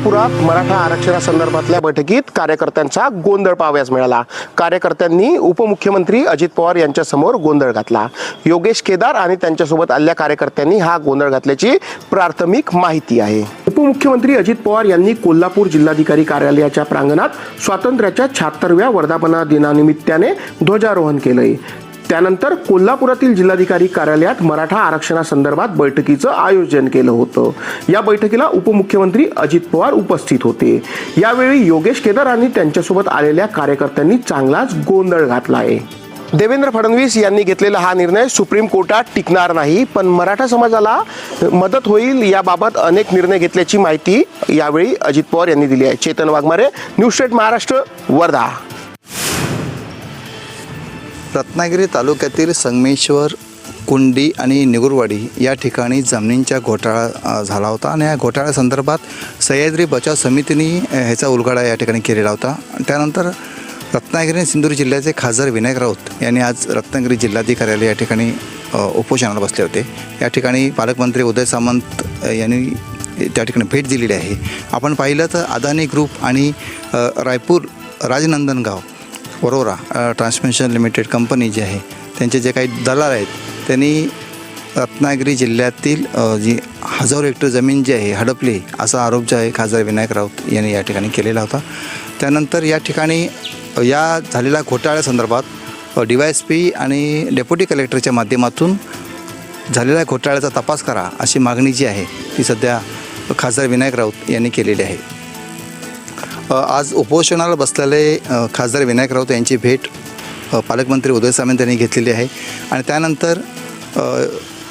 कोल्हापुरात मराठा आरक्षणासंदर्भातल्या बैठकीत कार्यकर्त्यांचा गोंधळ पाहावयास मिळाला। कार्यकर्त्यांनी उपमुख्यमंत्री अजित पवार यांच्यासमोर गोंधळ घातला। योगेश केदार आणि त्यांच्यासोबत आलेल्या कार्यकर्त्यांनी हा गोंधळ घातल्याची प्राथमिक माहिती आहे। उपमुख्यमंत्री अजित पवार यांनी कोल्हापूर जिल्हाधिकारी कार्यालयाच्या प्रांगणात स्वातंत्र्याच्या 76व्या वर्धापना दिनानिमित्ताने ध्वजारोहण केले। त्यानंतर कोल्हापुरातील जिल्हाधिकारी कार्यालयात मराठा आरक्षणासंदर्भात बैठकीचं आयोजन केलं होतं। या बैठकीला उपमुख्यमंत्री अजित पवार उपस्थित होते। यावेळी योगेश केदार आणि त्यांच्यासोबत आलेल्या कार्यकर्त्यांनी चांगलाच गोंधळ घातला आहे। देवेंद्र फडणवीस यांनी घेतलेला हा निर्णय सुप्रीम कोर्टात टिकणार नाही, पण मराठा समाजाला मदत होईल याबाबत अनेक निर्णय घेतल्याची माहिती यावेळी अजित पवार यांनी दिली आहे। Chetan Waghmare, news state Maharashtra, Wardha. रत्नागिरी तालुक्यातील संगमेश्वर, कुंडी आणि निगुरवाडी या ठिकाणी जमिनींचा घोटाळा झाला होता आणि या घोटाळ्यासंदर्भात सह्याद्री बचाव समितीने ह्याचा उलगडा या ठिकाणी केलेला होता। त्यानंतर रत्नागिरी आणि सिंधुदुर्ग जिल्ह्याचे खासदार विनायक राऊत यांनी आज रत्नागिरी जिल्हाधिकारी या ठिकाणी उपोषणाला बसले होते। या ठिकाणी पालकमंत्री उदय सामंत यांनी त्या ठिकाणी भेट दिलेली आहे। आपण पाहिलं तर अदानी ग्रुप आणि Raipur Rajnandgaon Warora transmission limited company जी आहे त्यांचे जे काही दलाल आहेत त्यांनी रत्नागिरी जिल्ह्यातील जी हजारो हेक्टर जमीन जी आहे हडपली असा आरोप जो आहे खासदार विनायक राऊत यांनी या ठिकाणी केलेला होता। त्यानंतर या ठिकाणी या झालेल्या घोटाळ्यासंदर्भात DYSP आणि डेप्युटी कलेक्टरच्या माध्यमातून झालेल्या घोटाळ्याचा तपास करा अशी मागणी जी आहे ती सध्या खासदार विनायक राऊत यांनी केलेली आहे। आज उपोषणाला बसलेले खासदार विनायक राऊत यांची भेट पालकमंत्री उदय सामंत यांनी घेतलेली आहे आणि त्यानंतर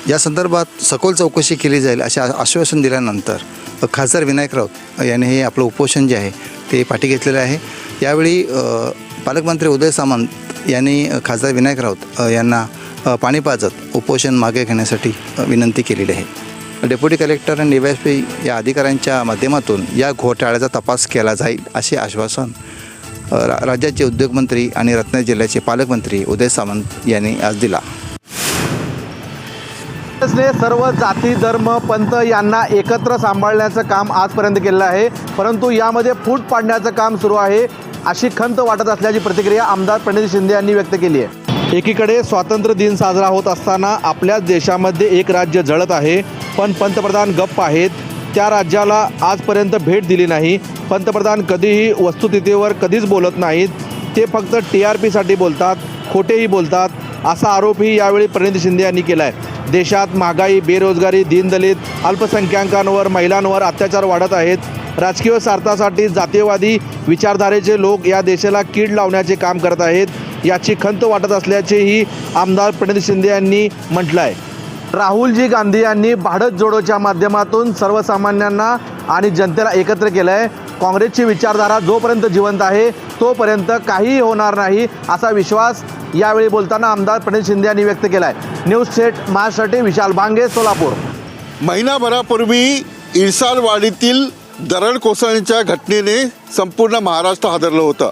या संदर्भात सखोल चौकशी केली जाईल असे आश्वासन दिल्यानंतर खासदार विनायक राऊत यांनी हे आपलं उपोषण जे आहे ते पाठी घेतलेलं आहे। यावेळी पालकमंत्री उदय सामंत यांनी खासदार विनायक राऊत यांना पाणी पाजत उपोषण मागे घेण्यासाठी विनंती केलेली आहे। डेप्युटी कलेक्टर आणि DYSP या अधिकाऱ्यांच्या माध्यमातून या घोटाळ्याचा तपास केला जाईल असे आश्वासन राज्याचे उद्योगमंत्री आणि रत्नागिरी जिल्ह्याचे पालकमंत्री उदय सामंत यांनी आज दिला। सर्व जाती, धर्म, पंथ यांना एकत्र सांभाळण्याचं काम आजपर्यंत केलेलं आहे, परंतु यामध्ये फूट पाडण्याचं काम सुरू आहे अशी खंत वाटत असल्याची प्रतिक्रिया आमदार प्रणिती शिंदे यांनी व्यक्त केली आहे। एकीकडे स्वातंत्र्य दिन साजरा होत असताना आपल्याच देशामध्ये एक राज्य जळत आहे, पण पंतप्रधान गप्प आहेत। त्या राज्याला आजपर्यंत भेट दिली नाही। पंतप्रधान कधीही वस्तुस्थितीवर कधीच बोलत नाहीत, ते फक्त TRPसाठी बोलतात, खोटेही बोलतात असा आरोपही यावेळी प्रणिती शिंदे यांनी केला आहे। देशात महागाई, बेरोजगारी, दीनदलित, अल्पसंख्याकांवर, महिलांवर अत्याचार वाढत आहेत। राजकीय स्वार्थासाठी जातीयवादी विचारधारेचे लोक या देशाला कीड लावण्याचे काम करत आहेत, याची खंत वाटत असल्याचेही आमदार प्रणिती शिंदे यांनी म्हटलं आहे। राहुलजी गांधी यांनी भारत जोडोच्या माध्यमातून सर्वसामान्यांना आणि जनतेला एकत्र केलं आहे। काँग्रेसची विचारधारा जोपर्यंत जिवंत आहे तोपर्यंत काहीही होणार नाही असा विश्वास यावेळी बोलताना आमदार प्रणिती शिंदे यांनी व्यक्त केला आहे। न्यूज स्टेट महाराष्ट्रासाठी विशाल भांगे, सोलापूर। महिनाभरापूर्वी इरसालवाडीतील दरड कोसळण्याच्या घटनेने संपूर्ण महाराष्ट्र हादरलं होतं,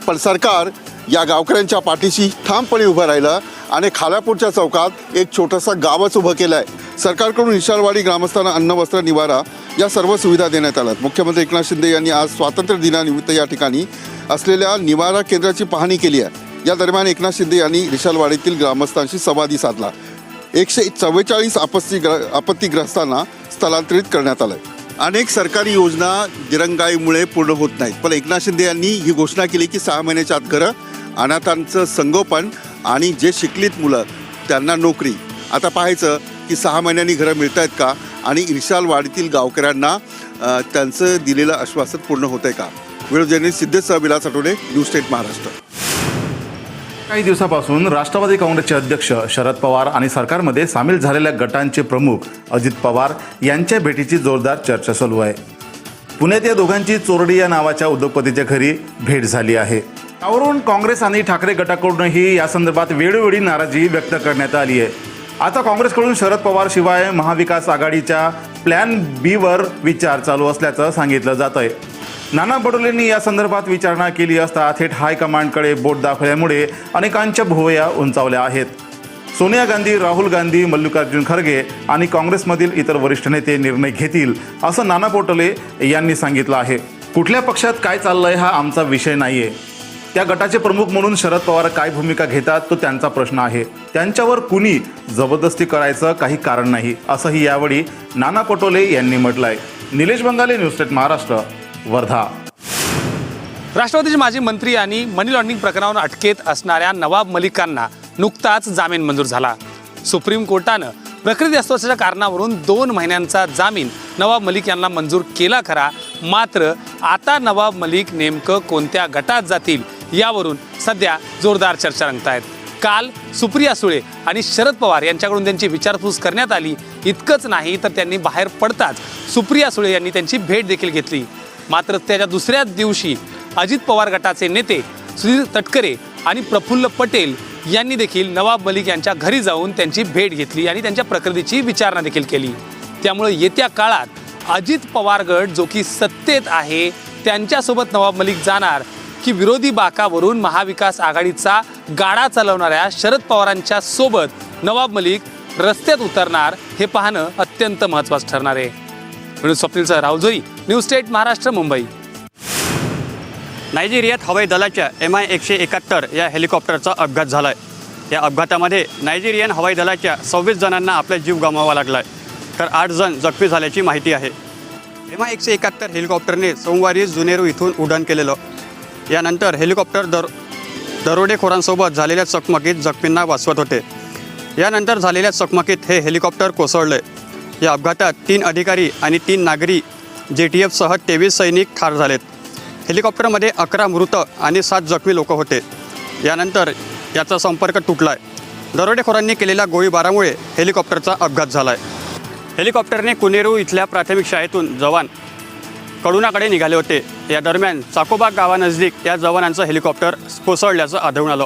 पण सरकार या गावकऱ्यांच्या पाठीशी ठामपणे उभं राहिलं आणि खालापूरच्या चौकात एक छोटंसं गावच उभं केलं आहे। सरकारकडून इरसालवाडी ग्रामस्थांना अन्न, वस्त्र, निवारा या सर्व सुविधा देण्यात आल्यात। मुख्यमंत्री एकनाथ शिंदे यांनी आज स्वातंत्र्य दिनानिमित्त या ठिकाणी असलेल्या निवारा केंद्राची पाहणी केली आहे। या दरम्यान एकनाथ शिंदे यांनी इरसालवाडीतील ग्रामस्थांशी संवादी साधला। 144 आपत्तीग्रस्तांना स्थलांतरित करण्यात आलं आहे। अनेक सरकारी योजना दिरंगाईमुळे पूर्ण होत नाहीत, पण एकनाथ शिंदे यांनी ही घोषणा केली की 6 महिन्याच्या आत घरं, अनाथांचं संगोपन आणि जे शिकलीत मुलं त्यांना नोकरी। आता पाहायचं की 6 महिन्यांनी घरं मिळत आहेत का आणि इरसालवाडीतील गावकऱ्यांना त्यांचं दिलेलं आश्वासन पूर्ण होत आहे का। व्हिडिओ जर्नलिस्ट सिद्धेश विलास आठवडे, न्यूज स्टेट महाराष्ट्र। काही दिवसापासून राष्ट्रवादी काँग्रेसचे अध्यक्ष शरद पवार आणि सरकारमध्ये सामील झालेल्या गटांचे प्रमुख अजित पवार यांच्या भेटीची जोरदार चर्चा चालू आहे। पुण्यात या दोघांची चोरडी या नावाच्या उद्योगपतीच्या घरी भेट झाली आहे। त्यावरून काँग्रेस आणि ठाकरे गटाकडूनही या संदर्भात वेळोवेळी नाराजी व्यक्त करण्यात आली आहे। आता काँग्रेसकडून शरद पवार शिवाय महाविकास आघाडीच्या प्लॅन B वर विचार चालू असल्याचं सांगितलं जात आहे। नाना पटोलेंनी या संदर्भात विचारणा केली असता थेट हायकमांडकडे बोट दाखवल्यामुळे अनेकांच्या भुवया उंचावल्या आहेत। सोनिया गांधी, राहुल गांधी, मल्लिकार्जुन खरगे आणि काँग्रेसमधील इतर वरिष्ठ नेते निर्णय घेतील असं नाना पटोले यांनी सांगितलं आहे. कुठल्या पक्षात काय चाललंय हा आमचा विषय नाहीये. त्या गटाचे प्रमुख म्हणून शरद पवार काय भूमिका घेतात तो त्यांचा प्रश्न आहे. त्यांच्यावर कुणी जबरदस्ती करायचं काही कारण नाही असंही यावेळी नाना पटोले यांनी म्हटलंय. Nilesh बंगाले, news state Maharashtra, Wardha. राष्ट्रवादीचे माजी मंत्री आणि मनी लॉन्ड्रिंग प्रकरणावर अटकेत असणाऱ्या नवाब मलिकांना नुकताच जामीन मंजूर झाला. सुप्रीम कोर्टानं प्रकृती अस्वास्थ्याच्या कारणावरून 2 महिन्यांचा जामीन नवाब मलिक यांना मंजूर केला खरा, मात्र आता नवाब मलिक नेमकं कोणत्या गटात जातील यावरून सध्या जोरदार चर्चा रंगत आहेत. काल सुप्रिया सुळे आणि शरद पवार यांच्याकडून त्यांची विचारपूस करण्यात आली. इतकंच नाही तर त्यांनी बाहेर पडताच सुप्रिया सुळे यांनी त्यांची भेट देखील घेतली. मात्र त्याच्या दुसऱ्या दिवशी अजित पवार गटाचे नेते सुधीर तटकरे आणि प्रफुल्ल पटेल यांनी देखील नवाब मलिक यांच्या घरी जाऊन त्यांची भेट घेतली आणि त्यांच्या प्रकृतीची विचारणा देखील केली. त्यामुळे येत्या काळात अजित पवार गट जो की सत्तेत आहे त्यांच्यासोबत नवाब मलिक जाणार की विरोधी बाकावरून महाविकास आघाडीचा गाडा चालवणाऱ्या शरद पवारांच्या सोबत नवाब मलिक रस्त्यात उतरणार हे पाहणं अत्यंत महत्त्वाचं ठरणार आहे. म्हणून स्वप्नीलचा राहुल जोरी, न्यूज स्टेट महाराष्ट्र, मुंबई. नायजेरियात हवाई दलाच्या MI-171 या हेलिकॉप्टरचा अपघात झाला आहे. या अपघातामध्ये नायजेरियन हवाई दलाच्या 26 जणांना आपला जीव गमवावा लागला आहे, तर 8 जण जखमी झाल्याची माहिती आहे. MI-171 हेलिकॉप्टरने सोमवारी जुनेरू इथून उड्डाण केलेलं. यानंतर हेलिकॉप्टर दरोडेखोरांसोबत झालेल्या चकमकीत जखमींना वाचवत होते. यानंतर झालेल्या चकमकीत हे हेलिकॉप्टर कोसळले. या अपघातात 3 अधिकारी आणि 3 नागरी JTF सह 23 सैनिक ठार झालेत. हेलिकॉप्टरमध्ये 11 मृत आणि 7 जखमी लोक होते. यानंतर याचा संपर्क तुटला आहे. दरोडेखोरांनी केलेल्या गोळीबारामुळे हेलिकॉप्टरचा अपघात झाला आहे. हेलिकॉप्टरने कुनेरू इथल्या प्राथमिक शाळेतून जवान कडुनाकडे निघाले होते. या दरम्यान चाकोबाग गावानजदीक या जवानांचं हेलिकॉप्टर कोसळल्याचं आढळून आलं.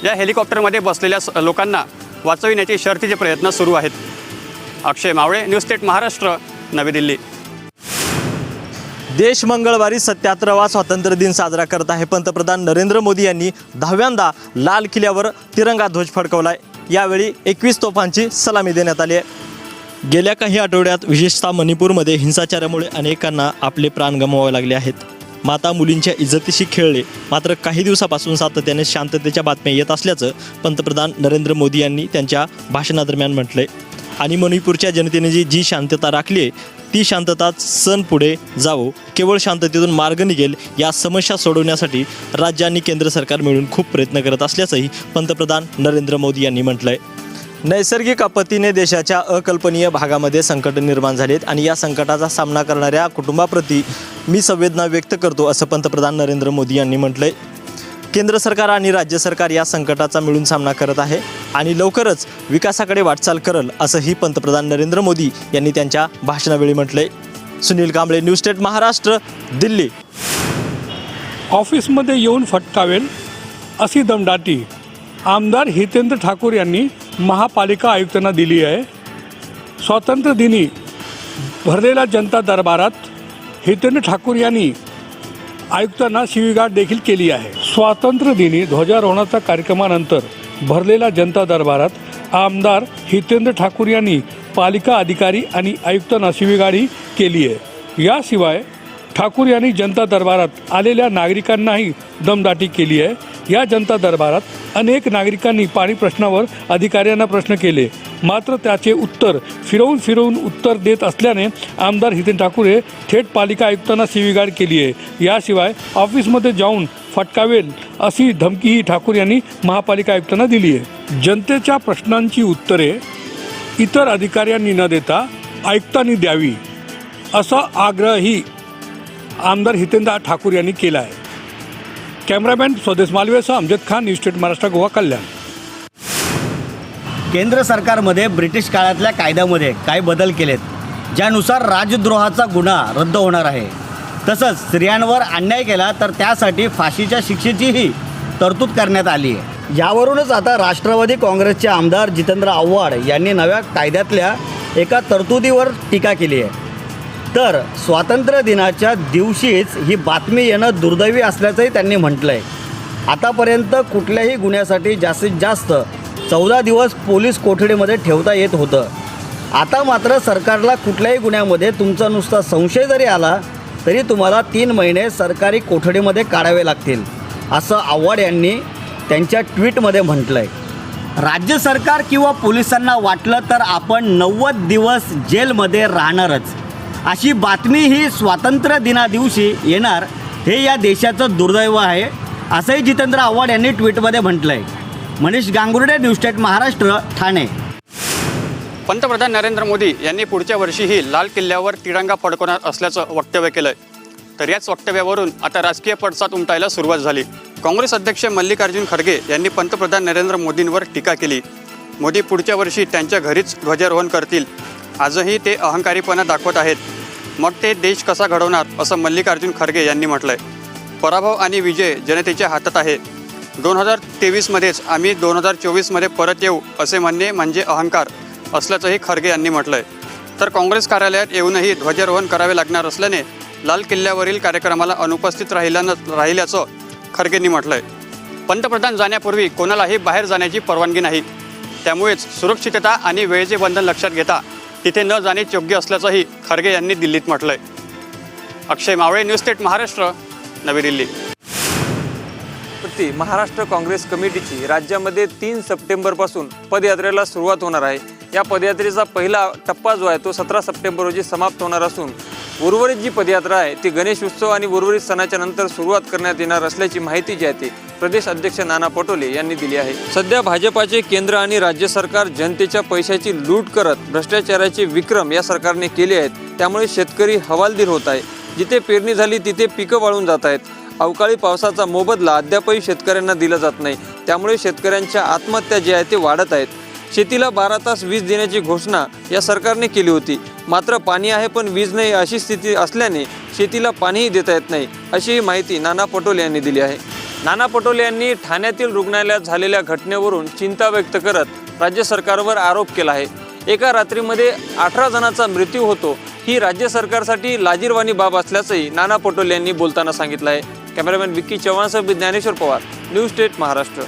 या हेलिकॉप्टरमध्ये बसलेल्या लोकांना वाचविण्याचे शर्थीचे प्रयत्न सुरू आहेत. अक्षय मावळे, न्यूज स्टेट महाराष्ट्र, नवी दिल्ली. देश मंगळवारी 77वा स्वातंत्र्य दिन साजरा करत आहे. पंतप्रधान नरेंद्र मोदी यांनी 10व्यांदा लाल किल्ल्यावर तिरंगा ध्वज फडकवला आहे. यावेळी 21 तोफांची सलामी देण्यात आली आहे. गेल्या काही आठवड्यात विशेषतः मणिपूरमध्ये हिंसाचारामुळे अनेकांना आपले प्राण गमवावे लागले आहेत. माता मुलींच्या इज्जतीशी खेळले. मात्र काही दिवसापासून सातत्याने शांततेच्या बातम्या येत असल्याचं पंतप्रधान नरेंद्र मोदी यांनी त्यांच्या भाषणादरम्यान म्हटलंय. आणि मणिपूरच्या जनतेने जी शांतता राखली आहे ती शांतता सण पुढे जावो, केवळ शांततेतून मार्ग निघेल. या समस्या सोडवण्यासाठी राज्य आणि केंद्र सरकार मिळून खूप प्रयत्न करत असल्याचंही पंतप्रधान नरेंद्र मोदी यांनी म्हटलं आहे. नैसर्गिक आपत्तीने देशाच्या अकल्पनीय भागामध्ये संकट निर्माण झालेत आणि या संकटाचा सामना करणाऱ्या कुटुंबाप्रती मी संवेदना व्यक्त करतो असं पंतप्रधान नरेंद्र मोदी यांनी म्हटलं आहे. केंद्र सरकार आणि राज्य सरकार या संकटाचा मिळून सामना करत आहे आणि लवकरच विकासाकडे वाटचाल करल असंही पंतप्रधान नरेंद्र मोदी यांनी त्यांच्या भाषणावेळी म्हटलंय. Sunil Kamble, news state Maharashtra, Delhi. ऑफिसमध्ये येऊन फटकावेल अशी दमदाटी आमदार हितेंद्र ठाकूर यांनी महापालिका आयुक्तांना दिली आहे. स्वातंत्र्य दिनी भरलेल्या जनता दरबारात हितेंद्र ठाकूर यांनी आयुक्तांना शिवीगाळ देखील केली आहे. स्वातंत्र्य दिनी ध्वजारोहणाच्या कार्यक्रमानंतर भरलेल्या जनता दरबारात आमदार हितेंद्र ठाकूर यांनी पालिका अधिकारी आणि आयुक्तांना शिवीगाळी केली आहे. याशिवाय ठाकूर यांनी जनता दरबारात आलेल्या नागरिकांनाही दमदाटी केली आहे. या जनता दरबारात अनेक नागरिकांनी पाणी प्रश्नावर अधिकाऱ्यांना प्रश्न केले, मात्र त्याचे उत्तर फिरवून उत्तर देत असल्याने आमदार हितेंद्र ठाकूर हे थेट पालिका आयुक्तांना शिवीगाळ केली आहे. याशिवाय ऑफिसमध्ये जाऊन फटकावेल अशी धमकीही ठाकूर यांनी महापालिका आयुक्तांना दिली आहे. जनतेच्या प्रश्नांची उत्तरे इतर अधिकाऱ्यांनी न देता आयुक्तांनी द्यावी असा आग्रहही आमदार हितेंद्र ठाकूर यांनी केला आहे. कॅमेरामॅन स्वदेश मालवेसह अमजद खान, न्यूज स्टेट महाराष्ट्र, गोवा, कल्याण. केंद्र सरकारमध्ये ब्रिटिश काळातल्या कायद्यामध्ये काही बदल केलेत, ज्यानुसार राजद्रोहाचा गुन्हा रद्द होणार आहे. तसंच स्त्रियांवर अन्याय केला तर त्यासाठी फाशीच्या शिक्षेचीही तरतूद करण्यात आली आहे. यावरूनच आता राष्ट्रवादी काँग्रेसचे आमदार जितेंद्र आव्हाड यांनी नव्या कायद्यातल्या एका तरतुदीवर टीका केली आहे. तर स्वातंत्र्य दिनाच्या दिवशीच ही बातमी येणं दुर्दैवी असल्याचंही त्यांनी म्हटलं आहे. आतापर्यंत कुठल्याही गुन्ह्यासाठी जास्तीत जास्त 14 दिवस पोलीस कोठडीमध्ये ठेवता येत होतं. आता मात्र सरकारला कुठल्याही गुन्ह्यामध्ये तुमचा नुसता संशय जरी आला तरी तुम्हाला 3 महिने सरकारी कोठडीमध्ये काढावे लागतील, असं आव्हाड यांनी त्यांच्या ट्विटमध्ये म्हटलं आहे. राज्य सरकार किंवा पोलिसांना वाटलं तर आपण 90 दिवस जेलमध्ये राहणारच, अशी बातमी ही स्वातंत्र्य दिनादिवशी येणार, हे या देशाचं दुर्दैव आहे, असंही जितेंद्र आव्हाड यांनी ट्विटमध्ये म्हटलं आहे. Manish Gangurde, news state Maharashtra, Thane. पंतप्रधान नरेंद्र मोदी यांनी पुढच्या वर्षीही लाल किल्ल्यावर तिरंगा फडकवणार असल्याचं वक्तव्य केलं आहे. तर याच वक्तव्यावरून आता राजकीय पडसाद उमटायला सुरुवात झाली. काँग्रेस अध्यक्ष मल्लिकार्जुन खरगे यांनी पंतप्रधान नरेंद्र मोदींवर टीका केली. मोदी पुढच्या वर्षी त्यांच्या घरीच ध्वजारोहण करतील. आजही ते अहंकारीपणा दाखवत आहेत. मग ते देश कसा घडवणार, असं मल्लिकार्जुन खरगे यांनी म्हटलं आहे. पराभव आणि विजय जनतेच्या हातात आहे. 2023मध्येच आम्ही 2024मध्ये परत येऊ, असे म्हणणे म्हणजे अहंकार असल्याचंही खरगे यांनी म्हटलं आहे. तर काँग्रेस कार्यालयात येऊनही ध्वजारोहण करावे लागणार असल्याने लाल किल्ल्यावरील कार्यक्रमाला अनुपस्थित राहिल्याचं खरगेंनी म्हटलं आहे. पंतप्रधान जाण्यापूर्वी कोणालाही बाहेर जाण्याची परवानगी नाही. त्यामुळेच सुरक्षितता आणि वेळेचे बंधन लक्षात घेता तिथे न जाणेच योग्य असल्याचंही खरगे यांनी दिल्लीत म्हटलं आहे. अक्षय मावळे, न्यूज स्टेट महाराष्ट्र, नवी दिल्ली. महाराष्ट्र काँग्रेस कमिटीची राज्यामध्ये 3 सप्टेंबरपासून पदयात्रेला सुरुवात होणार आहे. या पदयात्रेचा पहिला टप्पा जो आहे तो 17 सप्टेंबर रोजी समाप्त होणार असून उर्वरित जी पदयात्रा आहे ती गणेश उत्सव आणि उर्वरित सणाच्या नंतर सुरुवात करण्यात येणार असल्याची माहिती जी आहे ती प्रदेश अध्यक्ष नाना पटोले यांनी दिली आहे. सध्या भाजपाचे केंद्र आणि राज्य सरकार जनतेच्या पैशाची लूट करत भ्रष्टाचाराचे विक्रम या सरकारने केले आहेत. त्यामुळे शेतकरी हवालदिल होत आहे. जिथे पेरणी झाली तिथे पिकं वाळून जात आहेत. अवकाळी पावसाचा मोबदला अद्यापही शेतकऱ्यांना दिला जात नाही. त्यामुळे शेतकऱ्यांच्या आत्महत्या जे आहे ते वाढत आहेत. शेतीला 12 तास वीज देण्याची घोषणा या सरकारने केली होती. मात्र पाणी आहे पण वीज नाही अशी स्थिती असल्याने शेतीला पाणीही देता येत नाही, अशी माहिती नाना पटोले यांनी दिली आहे. नाना पटोले यांनी ठाण्यातील रुग्णालयात झालेल्या घटनेवरून चिंता व्यक्त करत राज्य सरकारवर आरोप केला आहे. एका रात्रीमध्ये 18 जणांचा मृत्यू होतो ही राज्य सरकारसाठी लाजिरवाणी बाब असल्याचंही नाना पटोले यांनी बोलताना सांगितलं आहे. कॅमेरामॅन विक्की चव्हाणसह ज्ञानेश्वर पवार, न्यूज स्टेट महाराष्ट्र.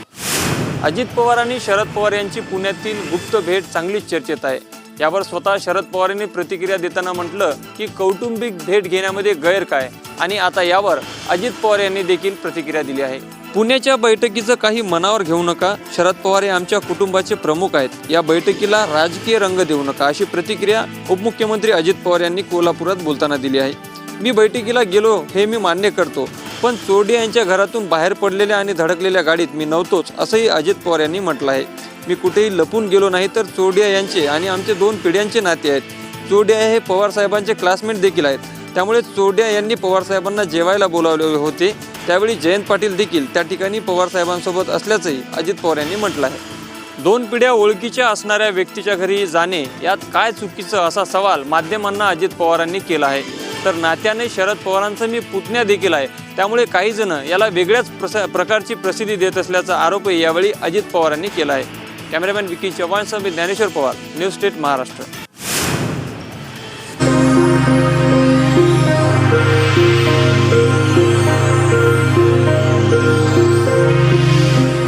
अजित पवार आणि शरद पवार यांची पुण्यातील गुप्त भेट चांगलीच चर्चेत आहे. यावर स्वतः शरद पवार यांनी प्रतिक्रिया देताना म्हटलं की कौटुंबिक भेट घेण्यामध्ये गैर काय, आणि आता यावर अजित पवार यांनी देखील प्रतिक्रिया दिली आहे. पुण्याच्या बैठकीचं काही मनावर घेऊ नका. शरद पवार हे आमच्या कुटुंबाचे प्रमुख आहेत. या बैठकीला राजकीय रंग देऊ नका, अशी प्रतिक्रिया उपमुख्यमंत्री अजित पवार यांनी कोल्हापुरात बोलताना दिली आहे. मी बैठकीला गेलो हे मी मान्य करतो, पण चोरडिया यांच्या घरातून बाहेर पडलेल्या आणि धडकलेल्या गाडीत मी नव्हतोच, असंही अजित पवार यांनी म्हटलं आहे. मी कुठेही लपून गेलो नाही, तर चोरडिया यांचे आणि आमचे 2 पिढ्यांचे नाते आहेत. चोरडिया हे पवार साहेबांचे क्लासमेट देखील आहेत. त्यामुळे चोरडिया यांनी पवार साहेबांना जेवायला बोलावले होते. त्यावेळी जयंत पाटील देखील त्या ठिकाणी पवार साहेबांसोबत असल्याचंही अजित पवार यांनी म्हटलं आहे. 2 पिढ्या ओळखीच्या असणाऱ्या व्यक्तीच्या घरी जाणे यात काय चुकीचं, असा सवाल माध्यमांना अजित पवारांनी केला आहे. तर नात्याने शरद पवारांचं मी पुतण्या देखील आहे. त्यामुळे काही जण याला वेगळ्याच प्रकारची प्रसिद्धी देत असल्याचा आरोपही यावेळी अजित पवारांनी केला आहे. कॅमेरामॅन विकी चव्हाणसह ज्ञानेश्वर पवार, न्यूज स्टेट महाराष्ट्र.